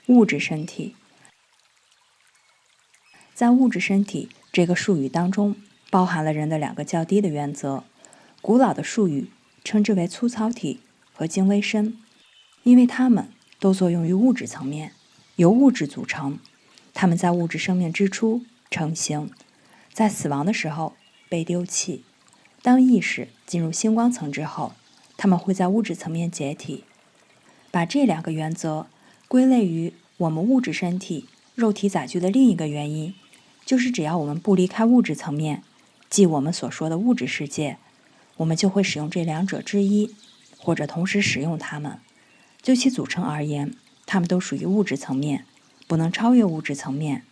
物质身体。在物质身体这个术语当中，包含了人的两个较低的原则。古老的术语称之为粗糙体和精微身，因为它们都作用于物质层面，由物质组成。它们在物质生命之初成形，在死亡的时候被丢弃。当意识进入星光层之后，它们会在物质层面解体。把这两个原则归类于我们物质身体肉体载具的另一个原因，就是只要我们不离开物质层面，即我们所说的物质世界，我们就会使用这两者之一，或者同时使用它们。就其组成而言，它们都属于物质层面，不能超越物质层面。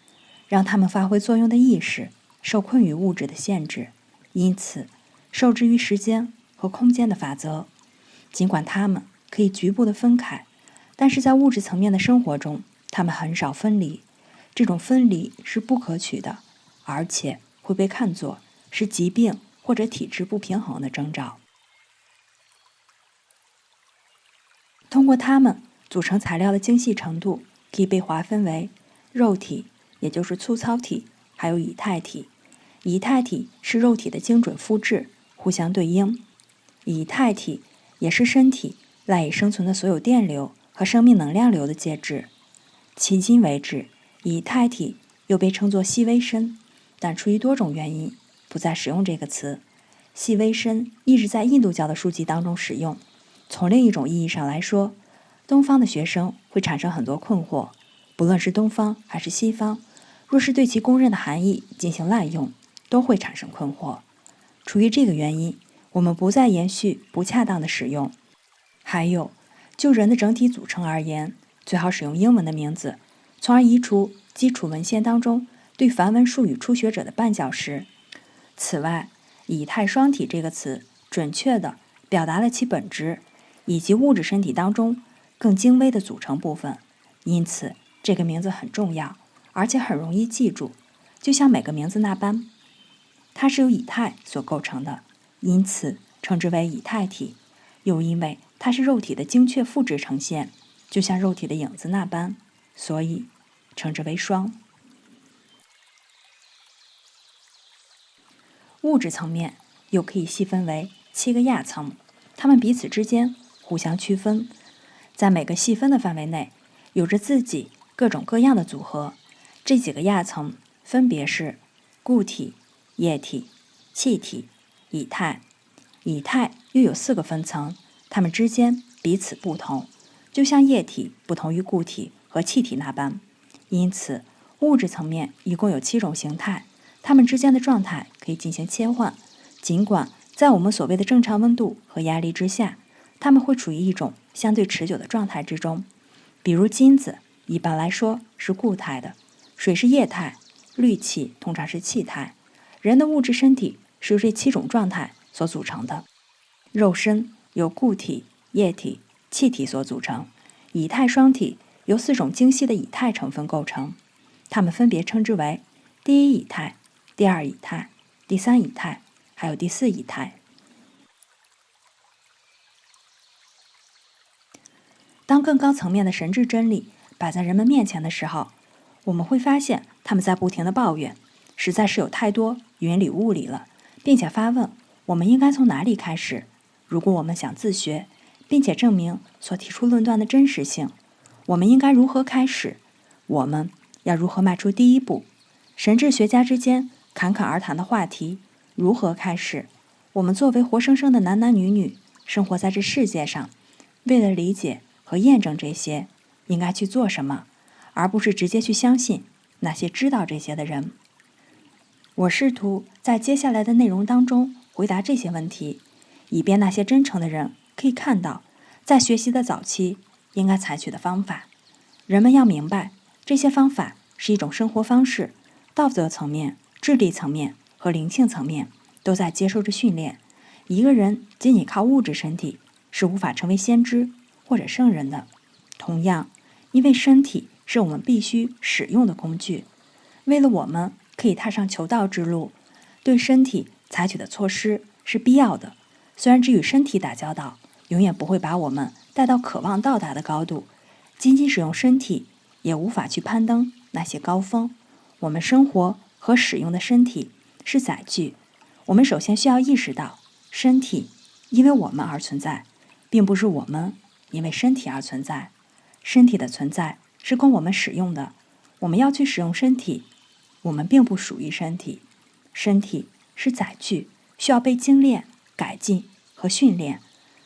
让它们发挥作用的意识受困于物质的限制，因此受制于时间和空间的法则。尽管它们可以局部的分开，但是在物质层面的生活中，它们很少分离。这种分离是不可取的，而且会被看作是疾病或者体质不平衡的征兆。通过它们组成材料的精细程度，可以被划分为肉体，也就是粗糙体，还有以太体。以太体是肉体的精准复制，互相对应。以太体也是身体赖以生存的所有电流和生命能量流的介质。迄今为止，以太体又被称作细微身，但出于多种原因，不再使用这个词。细微身一直在印度教的书籍当中使用。从另一种意义上来说，东方的学生会产生很多困惑，不论是东方还是西方，若是对其公认的含义进行滥用，都会产生困惑。出于这个原因，我们不再延续不恰当的使用。还有，就人的整体组成而言，最好使用英文的名字，从而移除基础文献当中对梵文术语初学者的绊脚石。此外，以太双体这个词准确地表达了其本质，以及物质身体当中更精微的组成部分，因此这个名字很重要，而且很容易记住，就像每个名字那般。它是由以太所构成的，因此称之为以太体，又因为它是肉体的精确复制呈现，就像肉体的影子那般，所以称之为双。物质层面又可以细分为7个亚层，它们彼此之间互相区分，在每个细分的范围内有着自己各种各样的组合。这几个亚层分别是固体、液体、气体、以太。以太又有4个分层，它们之间彼此不同，就像液体不同于固体和气体那般。因此，物质层面一共有7种形态，它们之间的状态可以进行切换。尽管在我们所谓的正常温度和压力之下，它们会处于一种相对持久的状态之中。比如金子一般来说是固态的，水是液态，氯气通常是气态。人的物质身体是由这7种状态所组成的。肉身由固体、液体、气体所组成，以太双体由4种精细的以太成分构成，它们分别称之为第一以太、第二以太、第3以太，还有第4以太。当更高层面的神智真理摆在人们面前的时候，我们会发现他们在不停地抱怨，实在是有太多云里雾里了，并且发问我们应该从哪里开始。如果我们想自学，并且证明所提出论断的真实性，我们应该如何开始？我们要如何迈出第一步？神智学家之间侃侃而谈的话题如何开始？我们作为活生生的男男女女，生活在这世界上，为了理解和验证这些，应该去做什么，而不是直接去相信那些知道这些的人。我试图在接下来的内容当中回答这些问题，以便那些真诚的人可以看到，在学习的早期应该采取的方法。人们要明白，这些方法是一种生活方式，道德层面、智力层面和灵性层面都在接受着训练。一个人仅仅靠物质身体是无法成为先知或者圣人的。同样，因为身体是我们必须使用的工具，为了我们可以踏上求道之路，对身体采取的措施是必要的。虽然只与身体打交道，永远不会把我们带到渴望到达的高度。仅仅使用身体，也无法去攀登那些高峰。我们生活和使用的身体是载具，我们首先需要意识到，身体因为我们而存在，并不是我们因为身体而存在。身体的存在是供我们使用的，我们要去使用身体，我们并不属于身体。身体是载具，需要被精炼、改进和训练，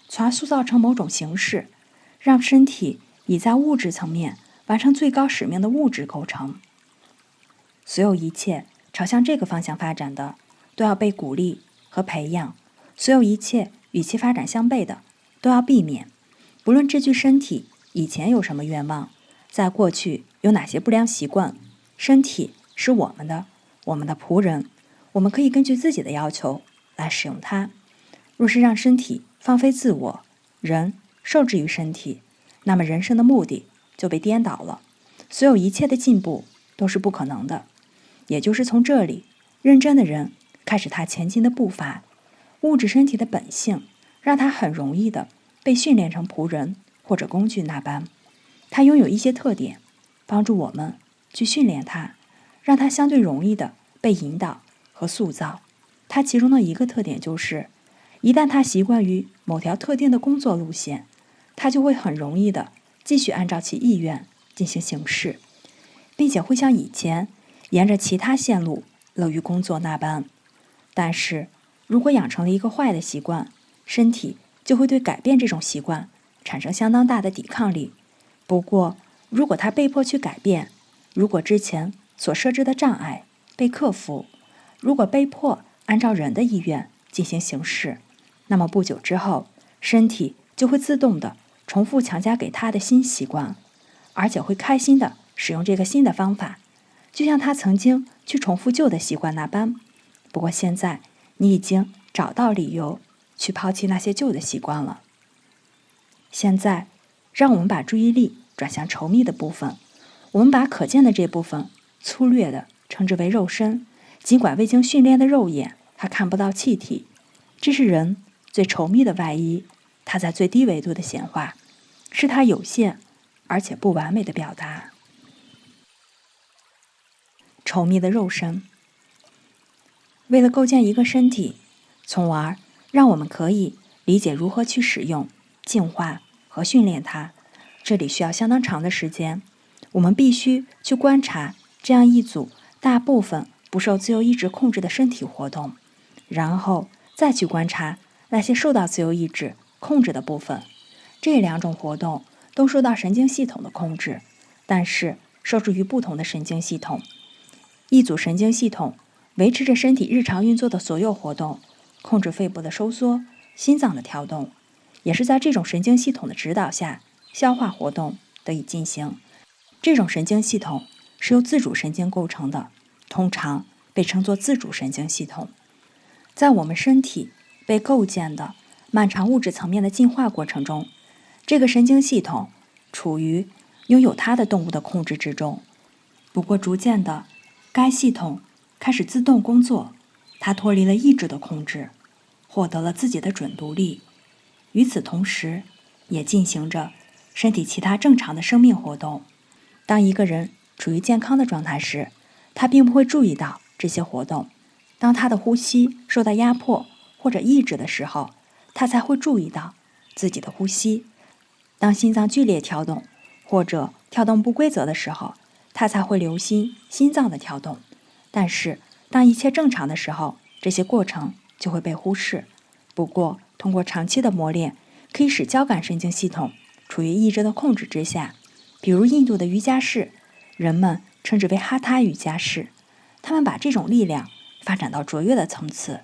从而塑造成某种形式，让身体以在物质层面完成最高使命的物质构成。所有一切朝向这个方向发展的，都要被鼓励和培养；所有一切与其发展相悖的，都要避免。不论这具身体以前有什么愿望，在过去有哪些不良习惯，身体是我们的仆人，我们可以根据自己的要求来使用它。若是让身体放飞自我，人受制于身体，那么人生的目的就被颠倒了，所有一切的进步都是不可能的。也就是从这里，认真的人开始他前进的步伐。物质身体的本性让他很容易的被训练成仆人或者工具那般，他拥有一些特点，帮助我们去训练他，让他相对容易的被引导和塑造。他其中的一个特点就是，一旦他习惯于某条特定的工作路线，他就会很容易的继续按照其意愿进行行事，并且会像以前沿着其他线路乐于工作那般。但是如果养成了一个坏的习惯，身体就会对改变这种习惯产生相当大的抵抗力。不过如果他被迫去改变，如果之前所设置的障碍被克服，如果被迫按照人的意愿进行行事，那么不久之后，身体就会自动的重复强加给他的新习惯，而且会开心的使用这个新的方法，就像他曾经去重复旧的习惯那般。不过现在你已经找到理由去抛弃那些旧的习惯了。现在让我们把注意力转向稠密的部分，我们把可见的这部分粗略的称之为肉身。尽管未经训练的肉眼它看不到气体，这是人最稠密的外衣，它在最低维度的显化，是它有限而且不完美的表达。稠密的肉身，为了构建一个身体，从而让我们可以理解如何去使用、净化和训练它，这里需要相当长的时间。我们必须去观察这样一组大部分不受自由意志控制的身体活动，然后再去观察那些受到自由意志控制的部分。这两种活动都受到神经系统的控制，但是受制于不同的神经系统。一组神经系统维持着身体日常运作的所有活动，控制肺部的收缩、心脏的跳动，也是在这种神经系统的指导下，消化活动得以进行。这种神经系统是由自主神经构成的，通常被称作自主神经系统。在我们身体被构建的漫长物质层面的进化过程中，这个神经系统处于拥有它的动物的控制之中。不过逐渐的，该系统开始自动工作，它脱离了意志的控制，获得了自己的准独立。与此同时，也进行着身体其他正常的生命活动。当一个人处于健康的状态时，他并不会注意到这些活动。当他的呼吸受到压迫或者抑制的时候，他才会注意到自己的呼吸。当心脏剧烈跳动或者跳动不规则的时候，他才会留心心脏的跳动。但是当一切正常的时候，这些过程就会被忽视。不过通过长期的磨练，可以使交感神经系统处于意志的控制之下。比如印度的瑜伽士，人们称之为哈他瑜伽士，他们把这种力量发展到卓越的层次，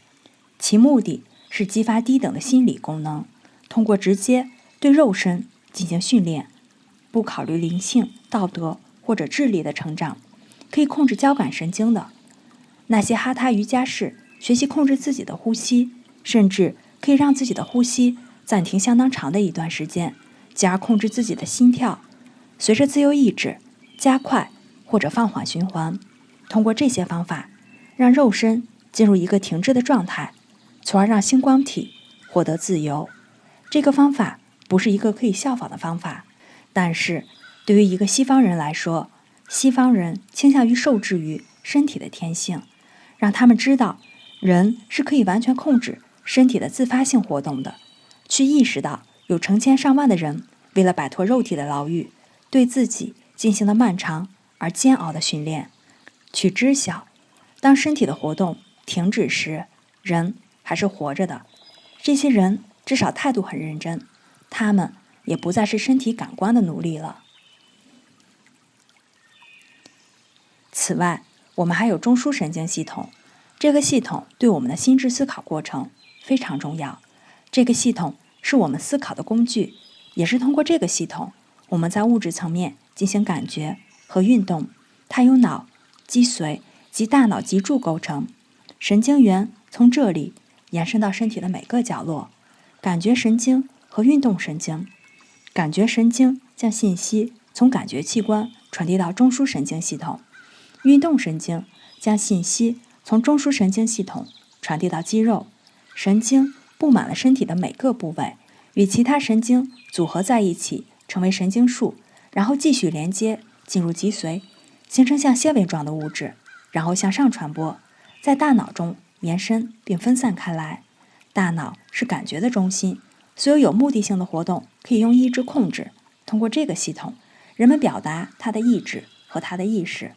其目的是激发低等的心理功能，通过直接对肉身进行训练，不考虑灵性、道德或者智力的成长，可以控制交感神经的。那些哈他瑜伽士学习控制自己的呼吸，甚至可以让自己的呼吸暂停相当长的一段时间，进而控制自己的心跳，随着自由意志加快或者放缓循环。通过这些方法，让肉身进入一个停滞的状态，从而让星光体获得自由。这个方法不是一个可以效仿的方法，但是对于一个西方人来说，西方人倾向于受制于身体的天性，让他们知道人是可以完全控制身体的自发性活动的，去意识到有成千上万的人为了摆脱肉体的牢狱，对自己进行了漫长而煎熬的训练，去知晓当身体的活动停止时，人还是活着的。这些人至少态度很认真，他们也不再是身体感官的奴隶了。此外，我们还有中枢神经系统，这个系统对我们的心智思考过程非常重要。这个系统是我们思考的工具，也是通过这个系统，我们在物质层面进行感觉和运动。它由脑、脊髓及大脑脊柱构成，神经元从这里延伸到身体的每个角落。感觉神经和运动神经，感觉神经将信息从感觉器官传递到中枢神经系统，运动神经将信息从中枢神经系统传递到肌肉。神经布满了身体的每个部位，与其他神经组合在一起，成为神经束，然后继续连接进入脊髓，形成像纤维状的物质，然后向上传播，在大脑中延伸并分散开来。大脑是感觉的中心，所有有目的性的活动可以用意志控制。通过这个系统，人们表达他的意志和他的意识。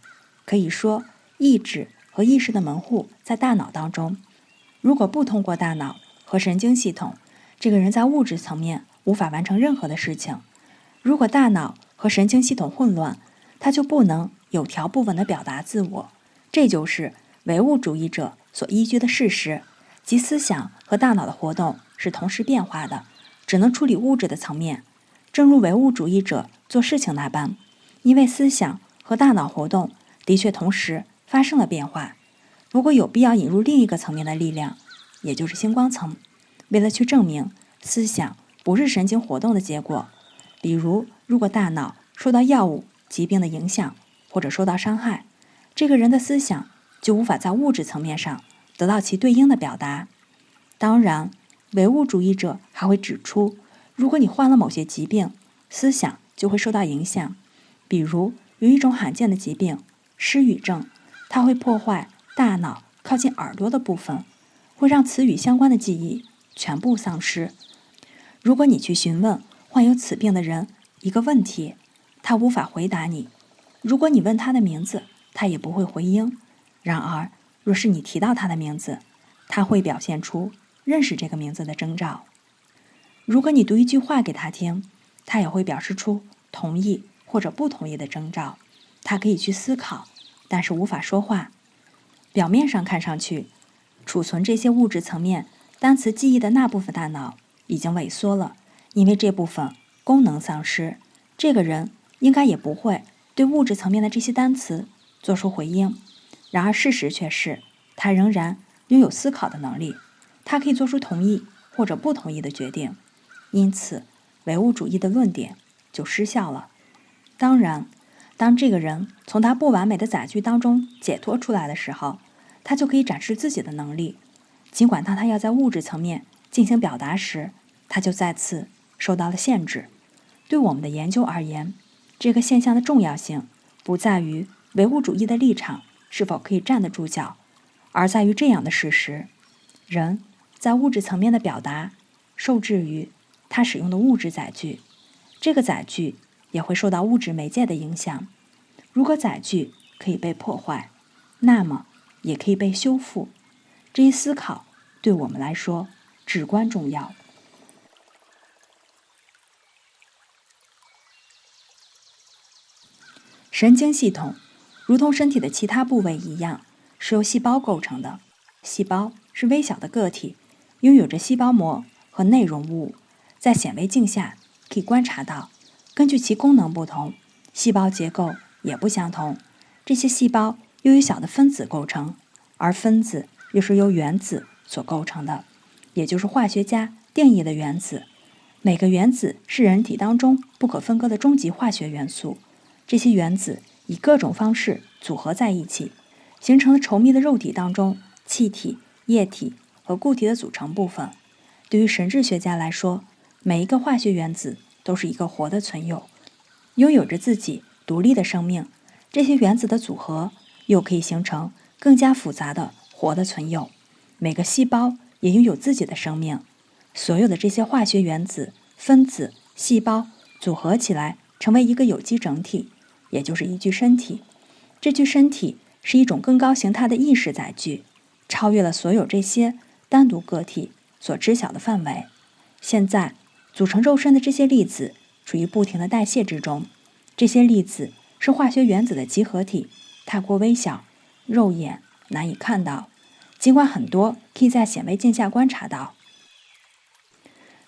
可以说，意志和意识的门户在大脑当中。如果不通过大脑和神经系统，这个人在物质层面无法完成任何的事情。如果大脑和神经系统混乱，他就不能有条不紊地表达自我。这就是唯物主义者所依据的事实，即思想和大脑的活动是同时变化的，只能处理物质的层面。正如唯物主义者做事情那般，因为思想和大脑活动的确同时发生了变化。不过有必要引入另一个层面的力量，也就是星光层，为了去证明思想不是神经活动的结果。比如，如果大脑受到药物、疾病的影响，或者受到伤害，这个人的思想就无法在物质层面上得到其对应的表达。当然，唯物主义者还会指出，如果你患了某些疾病，思想就会受到影响。比如，有一种罕见的疾病——失语症，它会破坏大脑靠近耳朵的部分，会让词语相关的记忆全部丧失。如果你去询问患有此病的人一个问题，他无法回答你；如果你问他的名字，他也不会回应。然而，若是你提到他的名字，他会表现出认识这个名字的征兆。如果你读一句话给他听，他也会表示出同意或者不同意的征兆。他可以去思考，但是无法说话。表面上看上去，储存这些物质层面单词记忆的那部分大脑已经萎缩了，因为这部分功能丧失。这个人应该也不会对物质层面的这些单词做出回应。然而事实却是，他仍然拥有思考的能力，他可以做出同意或者不同意的决定。因此，唯物主义的论点就失效了。当然，当这个人从他不完美的载具当中解脱出来的时候，他就可以展示自己的能力。尽管当他要在物质层面进行表达时，他就再次受到了限制。对我们的研究而言，这个现象的重要性不在于唯物主义的立场是否可以站得住脚，而在于这样的事实：人在物质层面的表达受制于他使用的物质载具，这个载具也会受到物质媒介的影响。如果载具可以被破坏，那么也可以被修复。这一思考对我们来说至关重要。神经系统如同身体的其他部位一样，是由细胞构成的。细胞是微小的个体，拥有着细胞膜和内容物，在显微镜下可以观察到。根据其功能不同，细胞结构也不相同。这些细胞又由小的分子构成，而分子又是由原子所构成的，也就是化学家定义的原子。每个原子是人体当中不可分割的终极化学元素。这些原子以各种方式组合在一起，形成了稠密的肉体当中气体、液体和固体的组成部分。对于神智学家来说，每一个化学原子都是一个活的存有，拥有着自己独立的生命，这些原子的组合又可以形成更加复杂的活的存有。每个细胞也拥有自己的生命，所有的这些化学原子、分子、细胞组合起来成为一个有机整体，也就是一具身体。这具身体是一种更高形态的意识载具，超越了所有这些单独个体所知晓的范围。现在组成肉身的这些粒子处于不停的代谢之中，这些粒子是化学原子的集合体，太过微小，肉眼难以看到，尽管很多可以在显微镜下观察到。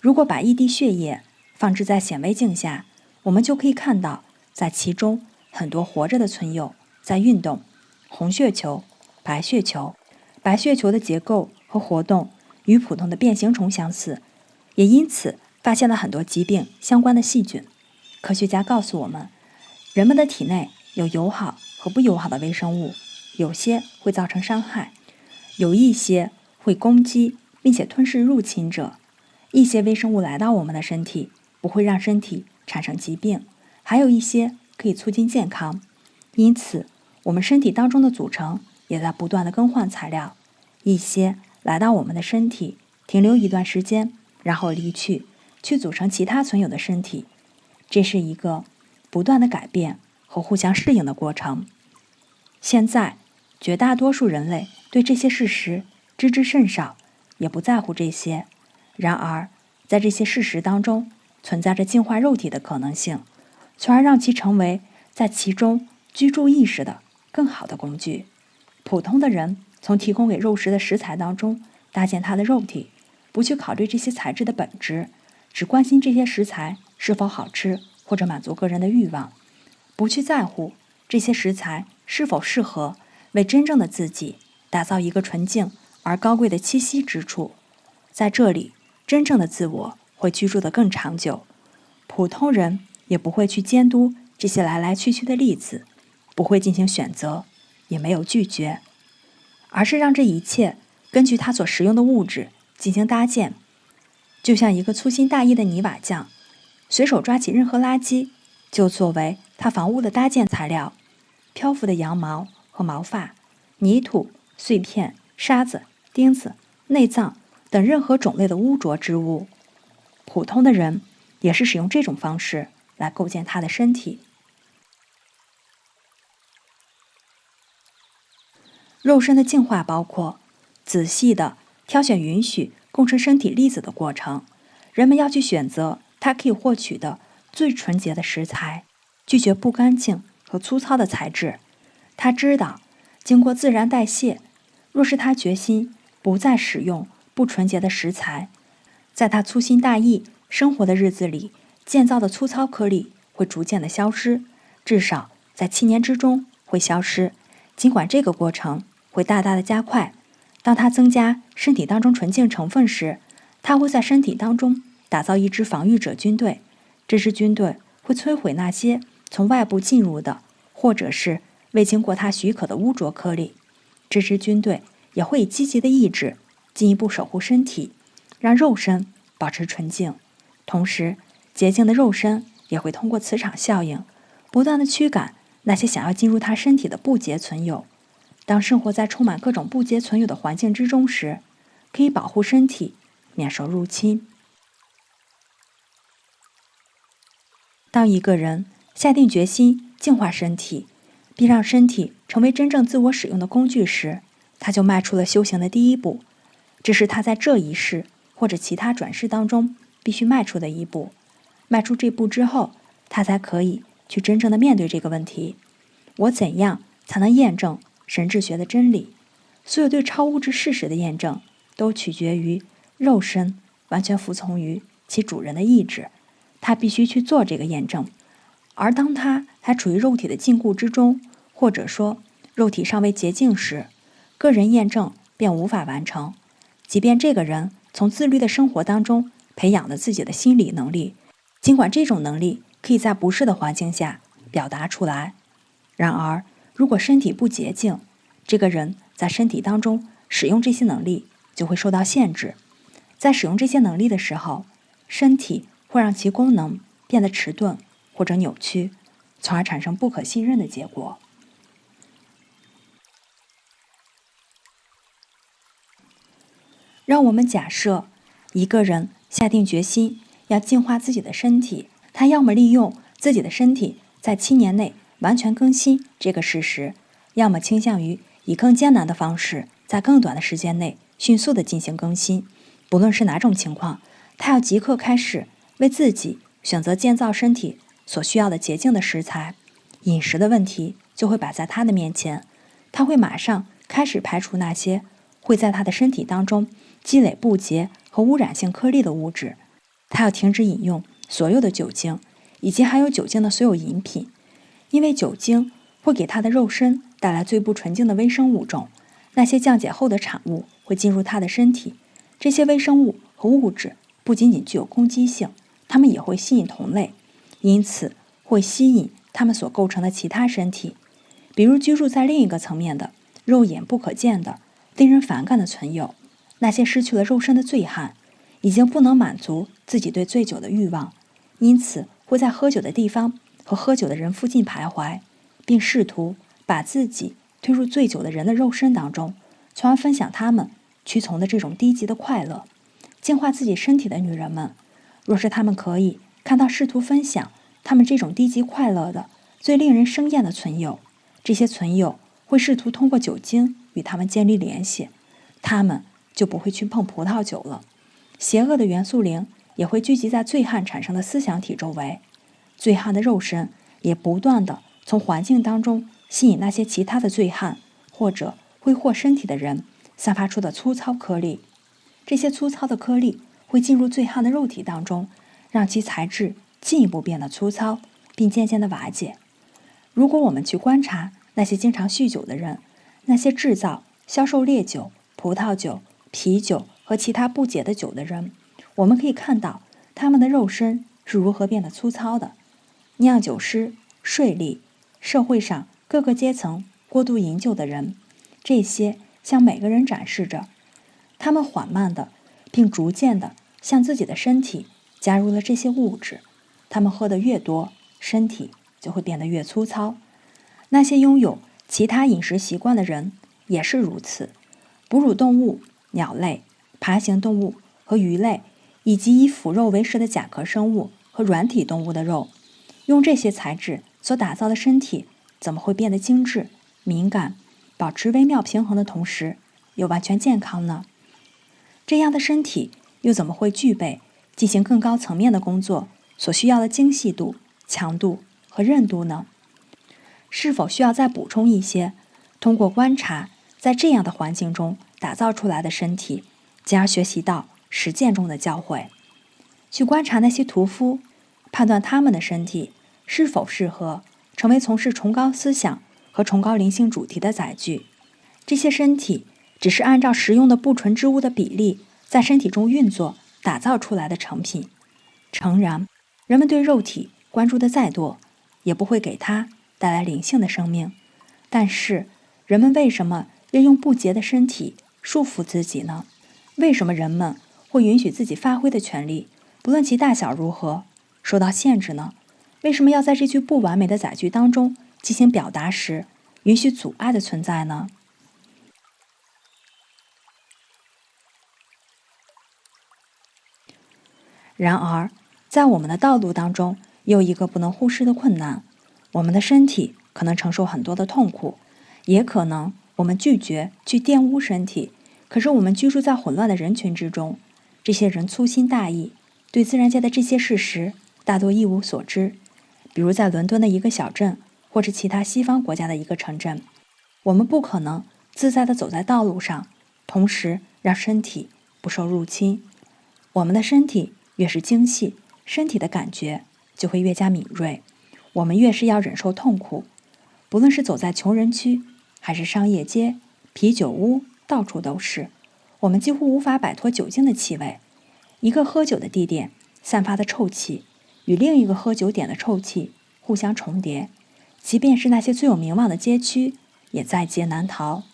如果把一滴血液放置在显微镜下，我们就可以看到在其中很多活着的存有在运动。红血球、白血球，白血球的结构和活动与普通的变形虫相似，也因此发现了很多疾病相关的细菌。科学家告诉我们，人们的体内有友好和不友好的微生物，有些会造成伤害，有一些会攻击并且吞噬入侵者。一些微生物来到我们的身体，不会让身体产生疾病，还有一些可以促进健康。因此，我们身体当中的组成也在不断的更换材料，一些来到我们的身体，停留一段时间，然后离去，去组成其他存有的身体。这是一个不断的改变和互相适应的过程。现在，绝大多数人类对这些事实知之甚少，也不在乎这些。然而，在这些事实当中，存在着净化肉体的可能性，从而让其成为在其中居住意识的更好的工具。普通的人从提供给肉食的食材当中搭建他的肉体，不去考虑这些材质的本质，只关心这些食材是否好吃或者满足个人的欲望，不去在乎这些食材是否适合为真正的自己打造一个纯净而高贵的栖息之处。在这里，真正的自我会居住得更长久。普通人也不会去监督这些来来去去的粒子，不会进行选择，也没有拒绝，而是让这一切根据他所食用的物质进行搭建。就像一个粗心大意的泥瓦匠，随手抓起任何垃圾，就作为他房屋的搭建材料。漂浮的羊毛和毛发、泥土、碎片、沙子、钉子、内脏等任何种类的污浊之物，普通的人也是使用这种方式来构建他的身体。肉身的净化包括仔细的挑选允许共生身体粒子的过程。人们要去选择它可以获取的最纯洁的食材，拒绝不干净和粗糙的材质。他知道，经过自然代谢，若是他决心不再使用不纯洁的食材，在他粗心大意生活的日子里，建造的粗糙颗粒会逐渐的消失，至少在7年之中会消失。尽管这个过程会大大的加快，当他增加身体当中纯净成分时，他会在身体当中打造一支防御者军队。这支军队会摧毁那些从外部进入的，或者是未经过他许可的污浊颗粒。这支军队也会以积极的意志进一步守护身体，让肉身保持纯净。同时，洁净的肉身也会通过磁场效应，不断的驱赶那些想要进入他身体的不洁存有。当生活在充满各种不洁存有的环境之中时，可以保护身体免受入侵。当一个人下定决心净化身体，并让身体成为真正自我使用的工具时，他就迈出了修行的第一步。这是他在这一世或者其他转世当中必须迈出的一步。迈出这步之后，他才可以去真正的面对这个问题：我怎样才能验证神智学的真理？所有对超物质事实的验证，都取决于肉身完全服从于其主人的意志。他必须去做这个验证，而当他还处于肉体的禁锢之中，或者说肉体尚未洁净时，个人验证便无法完成。即便这个人从自律的生活当中培养了自己的心理能力，尽管这种能力可以在不适的环境下表达出来，然而如果身体不洁净，这个人在身体当中使用这些能力就会受到限制。在使用这些能力的时候，身体会让其功能变得迟钝或者扭曲，从而产生不可信任的结果。让我们假设一个人下定决心要净化自己的身体，他要么利用自己的身体在7年内完全更新这个事实，要么倾向于以更艰难的方式在更短的时间内迅速地进行更新。不论是哪种情况，他要即刻开始为自己选择建造身体所需要的洁净的食材。饮食的问题就会摆在他的面前，他会马上开始排除那些会在他的身体当中积累不洁和污染性颗粒的物质。他要停止饮用所有的酒精，以及含有酒精的所有饮品，因为酒精会给他的肉身带来最不纯净的微生物种。那些降解后的产物会进入他的身体，这些微生物和物质不仅仅具有攻击性，它们也会吸引同类，因此会吸引它们所构成的其他身体，比如居住在另一个层面的肉眼不可见的令人反感的存有。那些失去了肉身的醉汉已经不能满足自己对醉酒的欲望，因此会在喝酒的地方和喝酒的人附近徘徊，并试图把自己推入醉酒的人的肉身当中，从而分享他们屈从的这种低级的快乐。净化自己身体的女人们，若是她们可以看到试图分享她们这种低级快乐的最令人生厌的存有，这些存有会试图通过酒精与他们建立联系，他们就不会去碰葡萄酒了。邪恶的元素灵也会聚集在醉汉产生的思想体周围，醉汉的肉身也不断地从环境当中吸引那些其他的醉汉或者挥霍身体的人散发出的粗糙颗粒。这些粗糙的颗粒会进入醉汉的肉体当中，让其材质进一步变得粗糙，并渐渐地瓦解。如果我们去观察那些经常酗酒的人，那些制造、销售烈酒、葡萄酒、啤酒和其他不洁的酒的人，我们可以看到他们的肉身是如何变得粗糙的。酿酒师、税吏、社会上各个阶层过度饮酒的人，这些向每个人展示着他们缓慢的并逐渐的向自己的身体加入了这些物质。他们喝得越多，身体就会变得越粗糙。那些拥有其他饮食习惯的人也是如此。哺乳动物、鸟类、爬行动物和鱼类，以及以腐肉为食的甲壳生物和软体动物的肉，用这些材质所打造的身体怎么会变得精致、敏感，保持微妙平衡的同时又完全健康呢？这样的身体又怎么会具备进行更高层面的工作所需要的精细度、强度和韧度呢？是否需要再补充一些通过观察在这样的环境中打造出来的身体，进而学习到实践中的教诲？去观察那些屠夫，判断他们的身体是否适合成为从事崇高思想和崇高灵性主题的载具。这些身体只是按照食用的不纯之物的比例在身体中运作打造出来的成品。诚然，人们对肉体关注的再多，也不会给它带来灵性的生命。但是，人们为什么要用不洁的身体束缚自己呢？为什么人们会允许自己发挥的权利，不论其大小如何，受到限制呢？为什么要在这具不完美的载具当中进行表达时，允许阻碍的存在呢？然而，在我们的道路当中，有一个不能忽视的困难：我们的身体可能承受很多的痛苦，也可能我们拒绝去玷污身体。可是我们居住在混乱的人群之中，这些人粗心大意，对自然界的这些事实大多一无所知。比如在伦敦的一个小镇，或是其他西方国家的一个城镇，我们不可能自在地走在道路上，同时让身体不受入侵。我们的身体越是精细，身体的感觉就会越加敏锐。我们越是要忍受痛苦，不论是走在穷人区，还是商业街、啤酒屋，到处都是。我们几乎无法摆脱酒精的气味。一个喝酒的地点散发的臭气，与另一个喝酒点的臭气互相重叠。即便是那些最有名望的街区，也在劫难逃。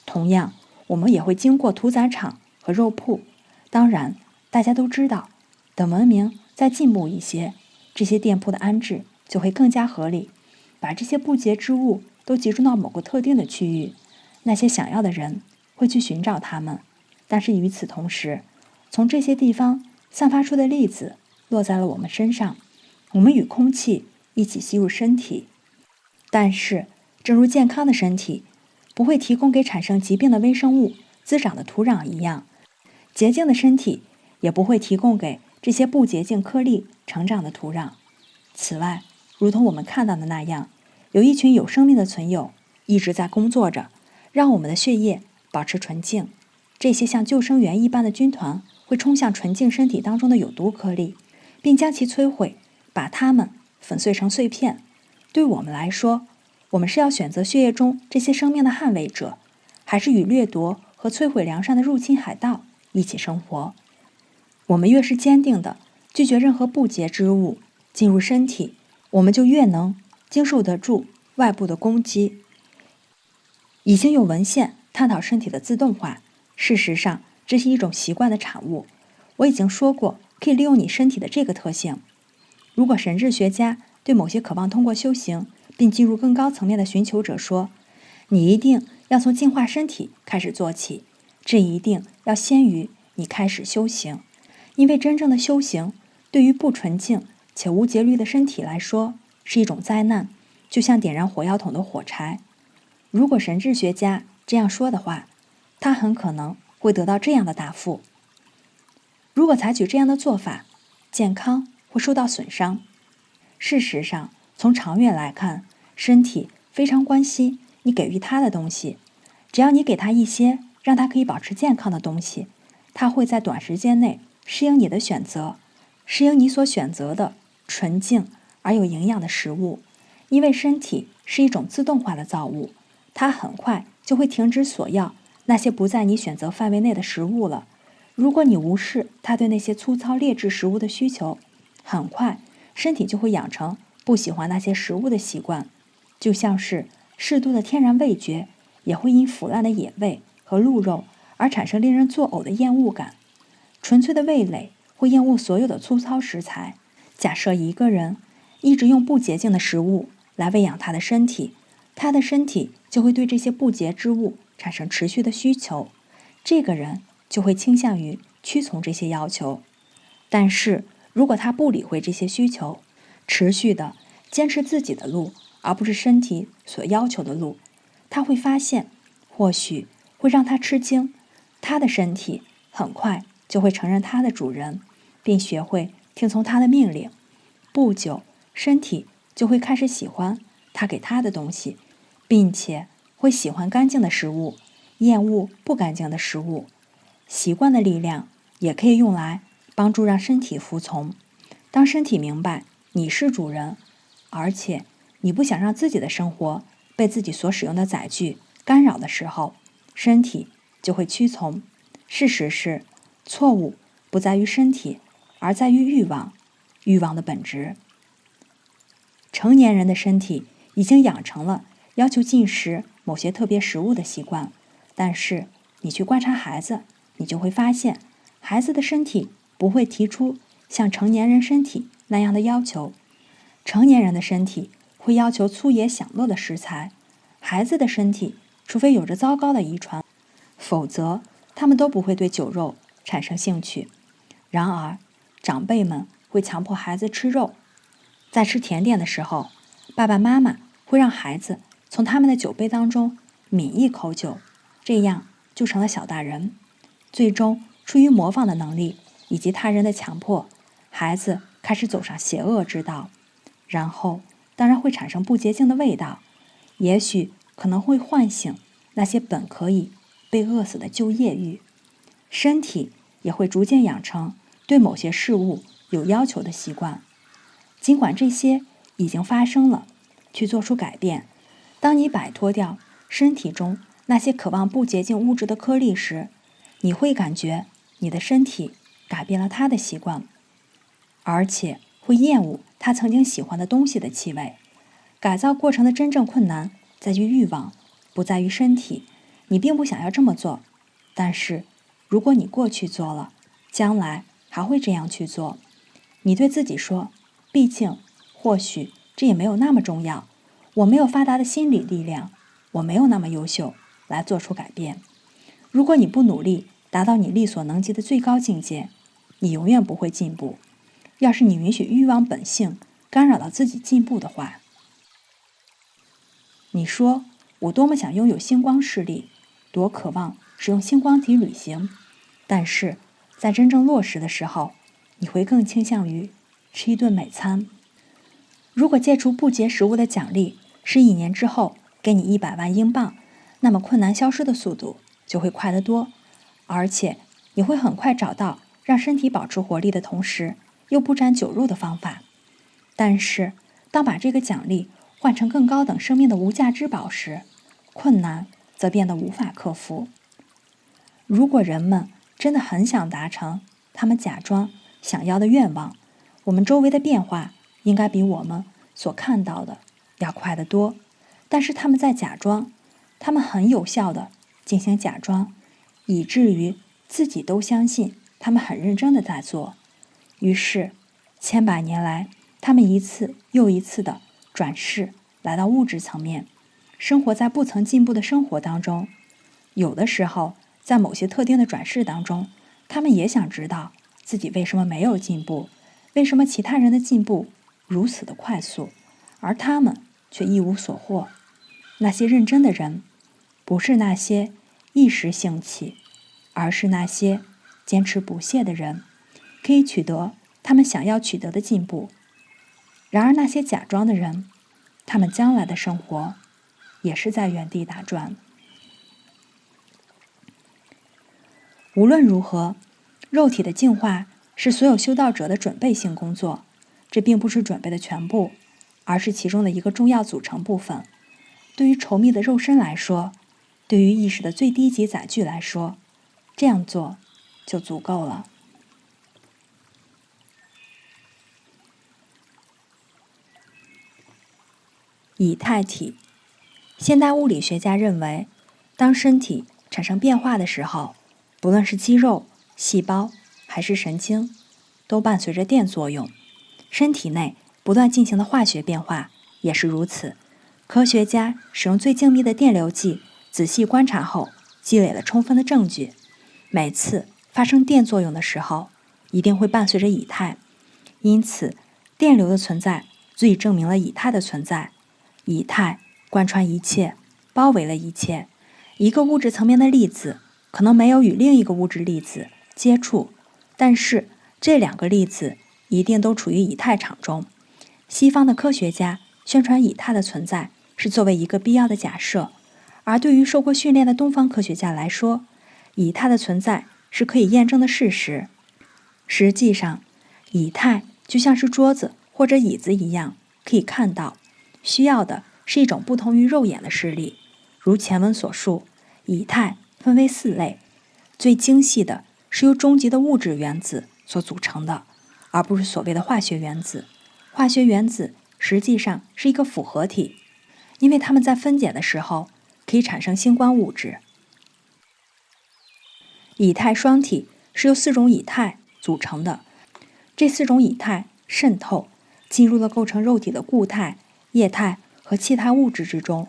同样，我们也会经过屠宰场和肉铺。当然，大家都知道，等文明再进步一些，这些店铺的安置就会更加合理。把这些不洁之物都集中到某个特定的区域，那些想要的人会去寻找它们。但是与此同时，从这些地方散发出的粒子落在了我们身上，我们与空气一起吸入身体。但是，正如健康的身体不会提供给产生疾病的微生物滋长的土壤一样，洁净的身体也不会提供给这些不洁净颗粒成长的土壤。此外，如同我们看到的那样，有一群有生命的存有一直在工作着，让我们的血液保持纯净。这些像救生员一般的军团会冲向纯净身体当中的有毒颗粒，并将其摧毁，把它们粉碎成碎片。对我们来说，我们是要选择血液中这些生命的捍卫者，还是与掠夺和摧毁良善的入侵海盗一起生活？我们越是坚定地拒绝任何不洁之物进入身体，我们就越能经受得住外部的攻击。已经有文献探讨身体的自动化，事实上这是一种习惯的产物。我已经说过，可以利用你身体的这个特性。如果神智学家对某些渴望通过修行并进入更高层面的寻求者说，你一定要从净化身体开始做起，这一定要先于你开始修行，因为真正的修行对于不纯净且无节律的身体来说是一种灾难，就像点燃火药桶的火柴。如果神智学家这样说的话，他很可能会得到这样的答复：如果采取这样的做法，健康会受到损伤。事实上，从长远来看，身体非常关心你给予它的东西。只要你给它一些让它可以保持健康的东西，它会在短时间内适应你的选择，适应你所选择的纯净而有营养的食物。因为身体是一种自动化的造物，它很快就会停止索要那些不在你选择范围内的食物了。如果你无视它对那些粗糙劣质食物的需求，很快身体就会养成不喜欢那些食物的习惯。就像是适度的天然味觉也会因腐烂的野味和鹿肉而产生令人作呕的厌恶感。纯粹的味蕾会厌恶所有的粗糙食材。假设一个人一直用不洁净的食物来喂养他的身体，他的身体就会对这些不洁之物产生持续的需求，这个人就会倾向于屈从这些要求。但是如果他不理会这些需求，持续的坚持自己的路，而不是身体所要求的路，他会发现，或许会让他吃惊，他的身体很快就会承认他的主人，并学会听从他的命令。不久，身体就会开始喜欢他给他的东西，并且会喜欢干净的食物，厌恶不干净的食物。习惯的力量也可以用来帮助让身体服从。当身体明白你是主人，而且你不想让自己的生活被自己所使用的载具干扰的时候，身体就会屈从。事实是，错误不在于身体，而在于欲望，欲望的本质。成年人的身体已经养成了要求进食某些特别食物的习惯，但是你去观察孩子，你就会发现，孩子的身体不会提出像成年人身体那样的要求。成年人的身体会要求粗野享乐的食材，孩子的身体除非有着糟糕的遗传，否则他们都不会对酒肉产生兴趣。然而，长辈们会强迫孩子吃肉。在吃甜点的时候，爸爸妈妈会让孩子从他们的酒杯当中抿一口酒，这样就成了小大人。最终，出于模仿的能力以及他人的强迫，孩子开始走上邪恶之道。然后，当然会产生不洁净的味道，也许可能会唤醒那些本可以被饿死的旧业欲。身体也会逐渐养成对某些事物有要求的习惯。尽管这些已经发生了，去做出改变。当你摆脱掉身体中那些渴望不洁净物质的颗粒时，你会感觉你的身体改变了它的习惯，而且会厌恶它曾经喜欢的东西的气味。改造过程的真正困难在于欲望，不在于身体。你并不想要这么做，但是如果你过去做了，将来还会这样去做。你对自己说，毕竟或许这也没有那么重要，我没有发达的心理力量，我没有那么优秀来做出改变。如果你不努力达到你力所能及的最高境界，你永远不会进步。要是你允许欲望本性干扰到自己进步的话，你说我多么想拥有星光视力，多渴望使用星光体旅行，但是在真正落实的时候，你会更倾向于吃一顿美餐。如果戒除不洁食物的奖励是1年之后给你100万英镑，那么困难消失的速度就会快得多，而且你会很快找到让身体保持活力的同时又不沾酒肉的方法。但是当把这个奖励换成更高等生命的无价之宝时，困难则变得无法克服。如果人们真的很想达成他们假装想要的愿望，我们周围的变化应该比我们所看到的要快得多。但是他们在假装，他们很有效地进行假装，以至于自己都相信他们很认真地在做。于是千百年来，他们一次又一次地转世来到物质层面，生活在不曾进步的生活当中。有的时候在某些特定的转世当中，他们也想知道自己为什么没有进步，为什么其他人的进步如此的快速，而他们却一无所获。那些认真的人，不是那些一时兴起，而是那些坚持不懈的人，可以取得他们想要取得的进步。然而那些假装的人，他们将来的生活也是在原地打转。无论如何，肉体的净化是所有修道者的准备性工作，这并不是准备的全部，而是其中的一个重要组成部分。对于稠密的肉身来说，对于意识的最低级载具来说，这样做就足够了。以太体。现代物理学家认为，当身体产生变化的时候，不论是肌肉、细胞还是神经，都伴随着电作用。身体内不断进行的化学变化也是如此。科学家使用最精密的电流计仔细观察后，积累了充分的证据。每次发生电作用的时候，一定会伴随着以太，因此电流的存在足以证明了以太的存在。以太贯穿一切，包围了一切。一个物质层面的粒子可能没有与另一个物质粒子接触，但是这2个粒子一定都处于以太场中。西方的科学家宣传以太的存在是作为一个必要的假设，而对于受过训练的东方科学家来说，以太的存在是可以验证的事实。实际上，以太就像是桌子或者椅子一样，可以看到，需要的是一种不同于肉眼的视力。如前文所述，以太分为4类，最精细的是由终极的物质原子所组成的，而不是所谓的化学原子。化学原子实际上是一个复合体，因为它们在分解的时候可以产生星光物质。以太双体是由4种以太组成的，这4种以太渗透进入了构成肉体的固态、液态和气态物质之中。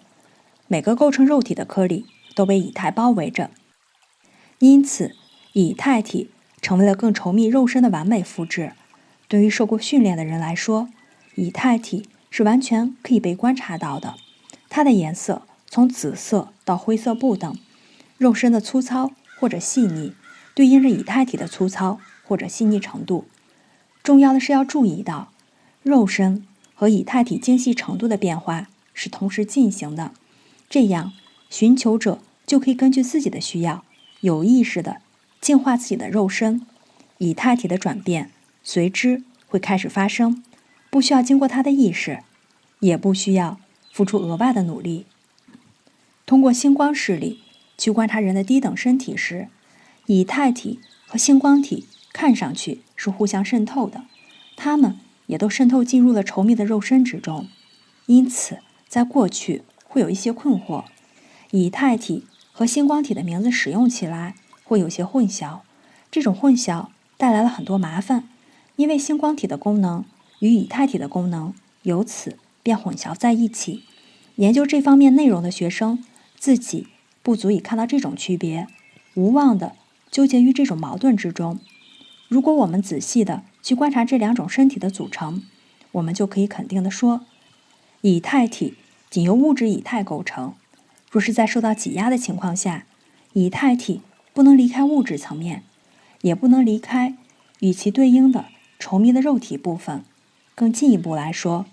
每个构成肉体的颗粒都被以太包围着，因此以太体成为了更稠密肉身的完美复制。对于受过训练的人来说，以太体是完全可以被观察到的。它的颜色从紫色到灰色不等，肉身的粗糙或者细腻对应着以太体的粗糙或者细腻程度。重要的是要注意到，肉身和以太体精细程度的变化是同时进行的，这样寻求者就可以根据自己的需要，有意识地净化自己的肉身。以太体的转变随之会开始发生，不需要经过他的意识，也不需要付出额外的努力。通过星光视力去观察人的低等身体时，以太体和星光体看上去是互相渗透的，它们也都渗透进入了稠密的肉身之中。因此在过去会有一些困惑，以太体和星光体的名字使用起来会有些混淆。这种混淆带来了很多麻烦，因为星光体的功能与以太体的功能由此便混淆在一起。研究这方面内容的学生自己不足以看到这种区别，无望地纠结于这种矛盾之中。如果我们仔细地去观察这两种身体的组成，我们就可以肯定地说，以太体仅由物质以太构成。若是在受到挤压的情况下，以太体不能离开物质层面，也不能离开与其对应的稠密的肉体部分。更进一步来说，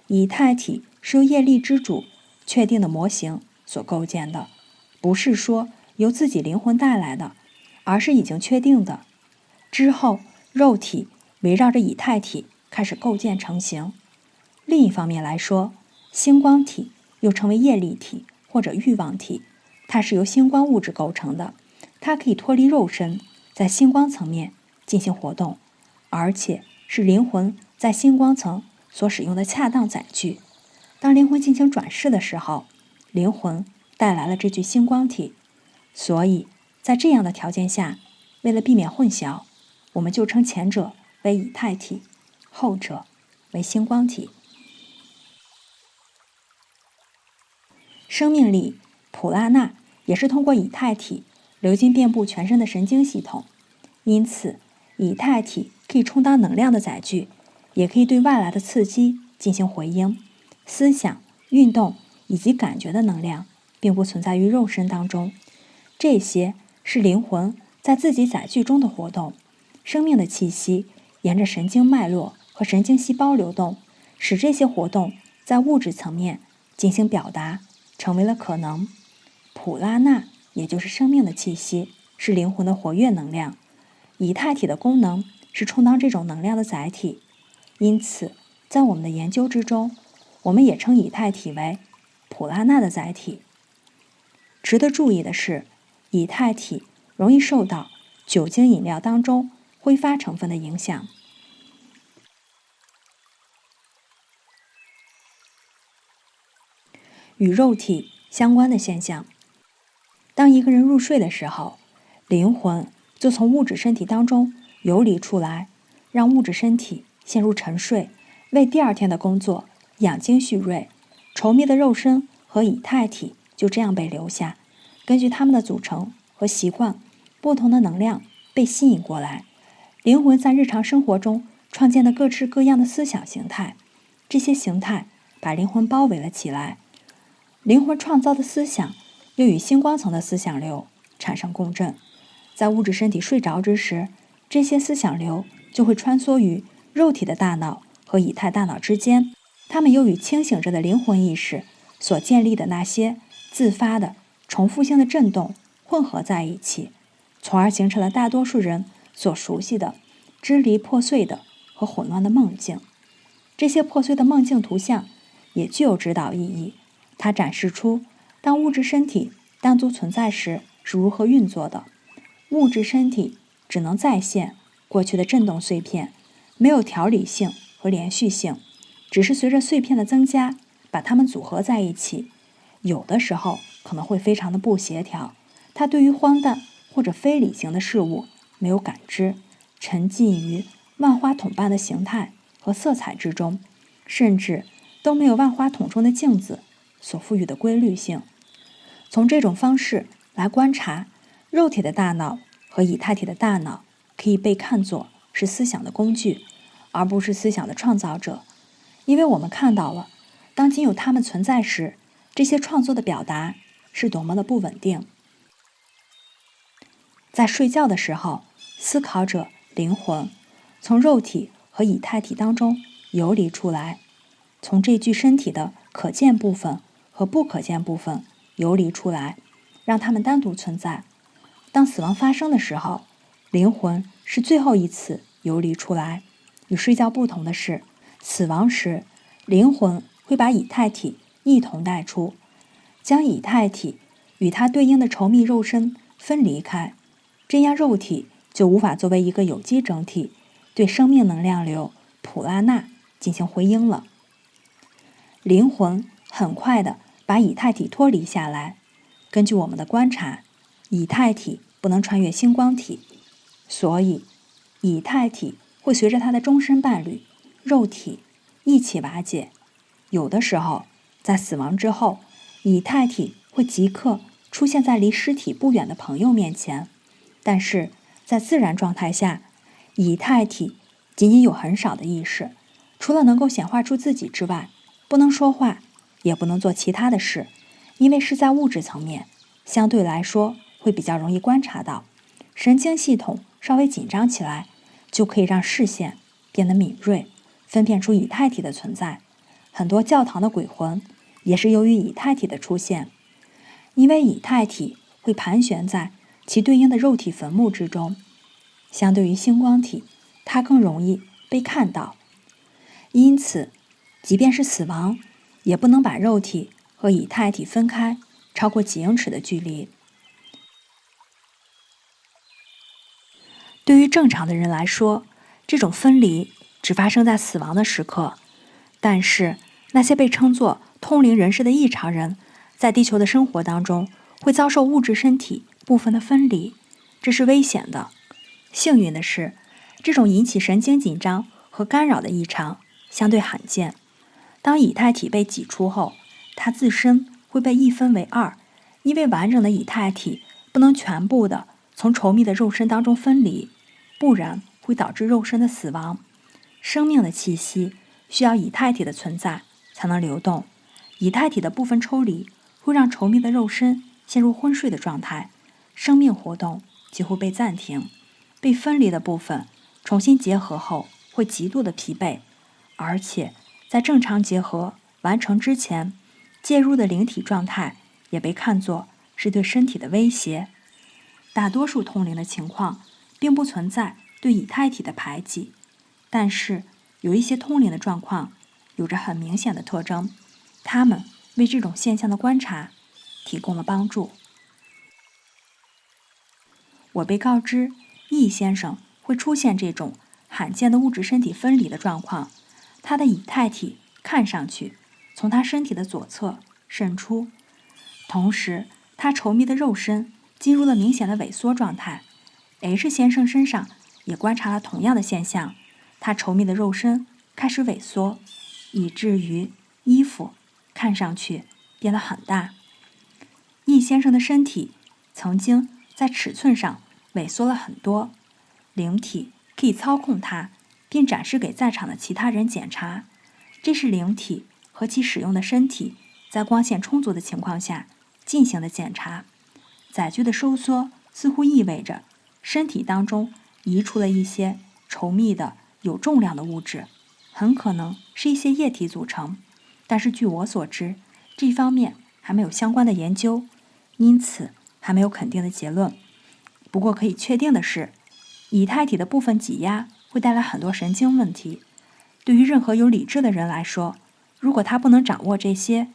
以太体是由业力之主确定的模型所构建的，不是说由自己灵魂带来的，而是已经确定的。之后，肉体围绕着以太体开始构建成型。另一方面来说，星光体又称为业力体或者欲望体，它是由星光物质构成的，它可以脱离肉身，在星光层面进行活动，而且是灵魂在星光层所使用的恰当载具。当灵魂进行转世的时候，灵魂带来了这具星光体。所以在这样的条件下，为了避免混淆，我们就称前者为以太体，后者为星光体。生命力普拉纳也是通过以太体流经遍布全身的神经系统，因此以太体可以充当能量的载具，也可以对外来的刺激进行回应。思想、运动以及感觉的能量并不存在于肉身当中，这些是灵魂在自己载具中的活动。生命的气息沿着神经脉络和神经细胞流动，使这些活动在物质层面进行表达，成为了可能。普拉纳也就是生命的气息，是灵魂的活跃能量。以太体的功能是充当这种能量的载体，因此在我们的研究之中，我们也称以太体为普拉纳的载体。值得注意的是，以太体容易受到酒精饮料当中挥发成分的影响。与肉体相关的现象，当一个人入睡的时候，灵魂就从物质身体当中游离出来，让物质身体陷入沉睡，为第二天的工作养精蓄锐。稠密的肉身和以太体就这样被留下，根据它们的组成和习惯，不同的能量被吸引过来。灵魂在日常生活中创建的各式各样的思想形态，这些形态把灵魂包围了起来。灵魂创造的思想又与星光层的思想流产生共振，在物质身体睡着之时，这些思想流就会穿梭于肉体的大脑和以太大脑之间，它们又与清醒着的灵魂意识所建立的那些自发的重复性的振动混合在一起，从而形成了大多数人所熟悉的支离破碎的和混乱的梦境。这些破碎的梦境图像也具有指导意义，它展示出当物质身体单独存在时是如何运作的。物质身体只能再现过去的振动碎片，没有条理性和连续性，只是随着碎片的增加把它们组合在一起，有的时候可能会非常的不协调。它对于荒诞或者非理性的事物没有感知，沉浸于万花筒般的形态和色彩之中，甚至都没有万花筒中的镜子所赋予的规律性。从这种方式来观察，肉体的大脑和以太体的大脑可以被看作是思想的工具，而不是思想的创造者。因为我们看到了，当仅有它们存在时，这些创作的表达是多么的不稳定。在睡觉的时候，思考者灵魂从肉体和以太体当中游离出来，从这具身体的可见部分和不可见部分游离出来，让它们单独存在。当死亡发生的时候，灵魂是最后一次游离出来。与睡觉不同的是，死亡时灵魂会把以太体一同带出，将以太体与它对应的稠密肉身分离开，这样肉体就无法作为一个有机整体对生命能量流普拉纳进行回应了。灵魂很快地把以太体脱离下来。根据我们的观察，以太体不能穿越星光体，所以以太体会随着它的终身伴侣肉体一起瓦解。有的时候在死亡之后，以太体会即刻出现在离尸体不远的朋友面前，但是在自然状态下，以太体仅仅有很少的意识，除了能够显化出自己之外，不能说话，也不能做其他的事，因为是在物质层面，相对来说会比较容易观察到。神经系统稍微紧张起来，就可以让视线变得敏锐，分辨出以太体的存在。很多教堂的鬼魂也是由于以太体的出现，因为以太体会盘旋在其对应的肉体坟墓之中，相对于星光体，它更容易被看到。因此，即便是死亡，也不能把肉体和以太体分开超过几英尺的距离。对于正常的人来说，这种分离只发生在死亡的时刻，但是那些被称作通灵人士的异常人，在地球的生活当中会遭受物质身体部分的分离，这是危险的。幸运的是，这种引起神经紧张和干扰的异常相对罕见。当以太体被挤出后，它自身会被一分为二，因为完整的以太体不能全部的从稠密的肉身当中分离，不然会导致肉身的死亡。生命的气息需要以太体的存在才能流动，以太体的部分抽离会让稠密的肉身陷入昏睡的状态，生命活动几乎被暂停。被分离的部分重新结合后会极度的疲惫，而且在正常结合完成之前，介入的灵体状态也被看作是对身体的威胁。大多数通灵的情况并不存在对以太体的排挤，但是有一些通灵的状况有着很明显的特征，他们为这种现象的观察提供了帮助。我被告知易先生会出现这种罕见的物质身体分离的状况，他的以太体看上去从他身体的左侧渗出，同时他稠密的肉身进入了明显的萎缩状态。H 先生身上也观察了同样的现象，他稠密的肉身开始萎缩，以至于衣服看上去变得很大。易先生的身体曾经在尺寸上萎缩了很多，灵体可以操控它，并展示给在场的其他人检查。这是灵体和其使用的身体在光线充足的情况下进行的检查。载具的收缩似乎意味着身体当中移出了一些稠密的有重量的物质，很可能是一些液体组成，但是据我所知，这方面还没有相关的研究，因此还没有肯定的结论。不过可以确定的是，以太体的部分挤压会带来很多神经问题。对于任何有理智的人来说，如果他不能掌握这些，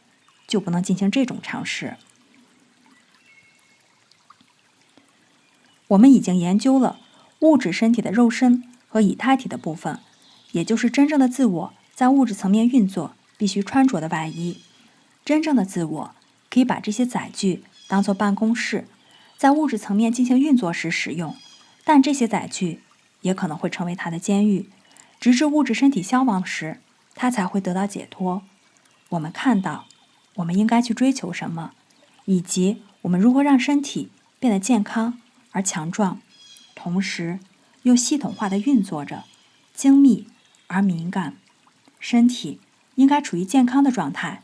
就不能进行这种尝试。我们已经研究了物质身体的肉身和以太体的部分，也就是真正的自我在物质层面运作必须穿着的外衣。真正的自我可以把这些载具当作办公室，在物质层面进行运作时使用，但这些载具也可能会成为他的监狱，直至物质身体消亡时，他才会得到解脱。我们看到我们应该去追求什么，以及我们如何让身体变得健康而强壮，同时又系统化地运作着，精密而敏感。身体应该处于健康的状态。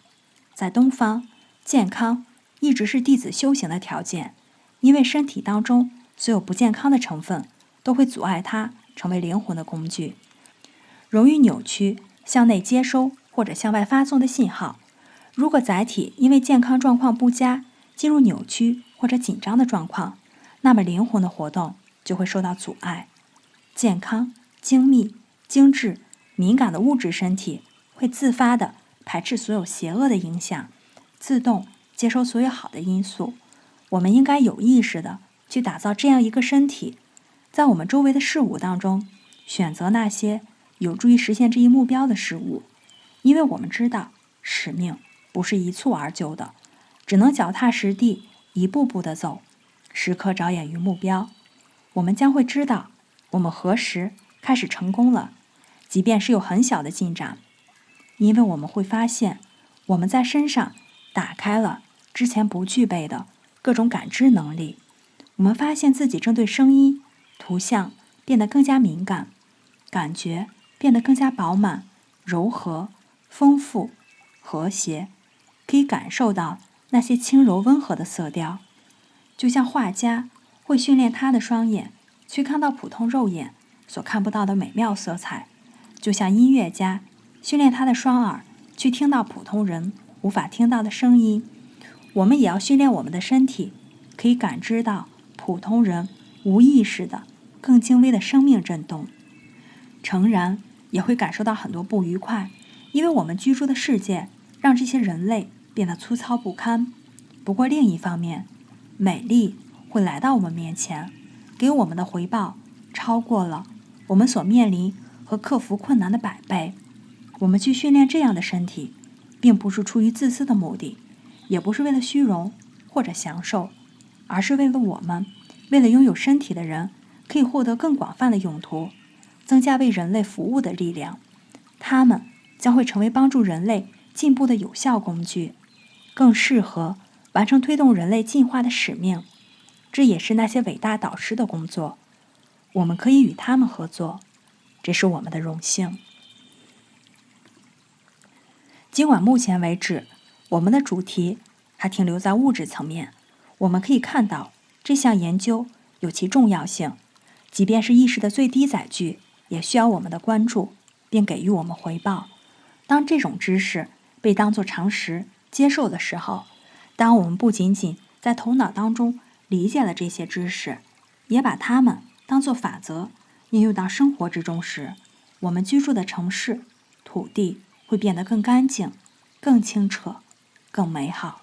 在东方，健康一直是弟子修行的条件，因为身体当中所有不健康的成分都会阻碍它成为灵魂的工具，容易扭曲向内接收或者向外发送的信号。如果载体因为健康状况不佳，进入扭曲或者紧张的状况，那么灵魂的活动就会受到阻碍。健康、精密、精致、敏感的物质身体会自发地排斥所有邪恶的影响，自动接收所有好的因素。我们应该有意识地去打造这样一个身体，在我们周围的事物当中，选择那些有助于实现这一目标的事物，因为我们知道使命不是一蹴而就的，只能脚踏实地，一步步地走，时刻着眼于目标。我们将会知道我们何时开始成功了，即便是有很小的进展，因为我们会发现我们在身上打开了之前不具备的各种感知能力，我们发现自己正对声音、图像变得更加敏感，感觉变得更加饱满、柔和、丰富、和谐，可以感受到那些轻柔温和的色调。就像画家会训练他的双眼去看到普通肉眼所看不到的美妙色彩，就像音乐家训练他的双耳去听到普通人无法听到的声音，我们也要训练我们的身体，可以感知到普通人无意识的更精微的生命震动。诚然，也会感受到很多不愉快，因为我们居住的世界让这些人类变得粗糙不堪。不过另一方面，美丽会来到我们面前，给我们的回报超过了我们所面临和克服困难的100倍。我们去训练这样的身体，并不是出于自私的目的，也不是为了虚荣或者享受，而是为了我们，为了拥有身体的人可以获得更广泛的用途，增加为人类服务的力量。它们将会成为帮助人类进步的有效工具，更适合完成推动人类进化的使命。这也是那些伟大导师的工作，我们可以与他们合作，这是我们的荣幸。尽管目前为止，我们的主题还停留在物质层面，我们可以看到这项研究有其重要性，即便是意识的最低载具，也需要我们的关注，并给予我们回报。当这种知识被当作常识接受的时候，当我们不仅仅在头脑当中理解了这些知识，也把它们当作法则应用到生活之中时，我们居住的城市、土地会变得更干净、更清澈、更美好。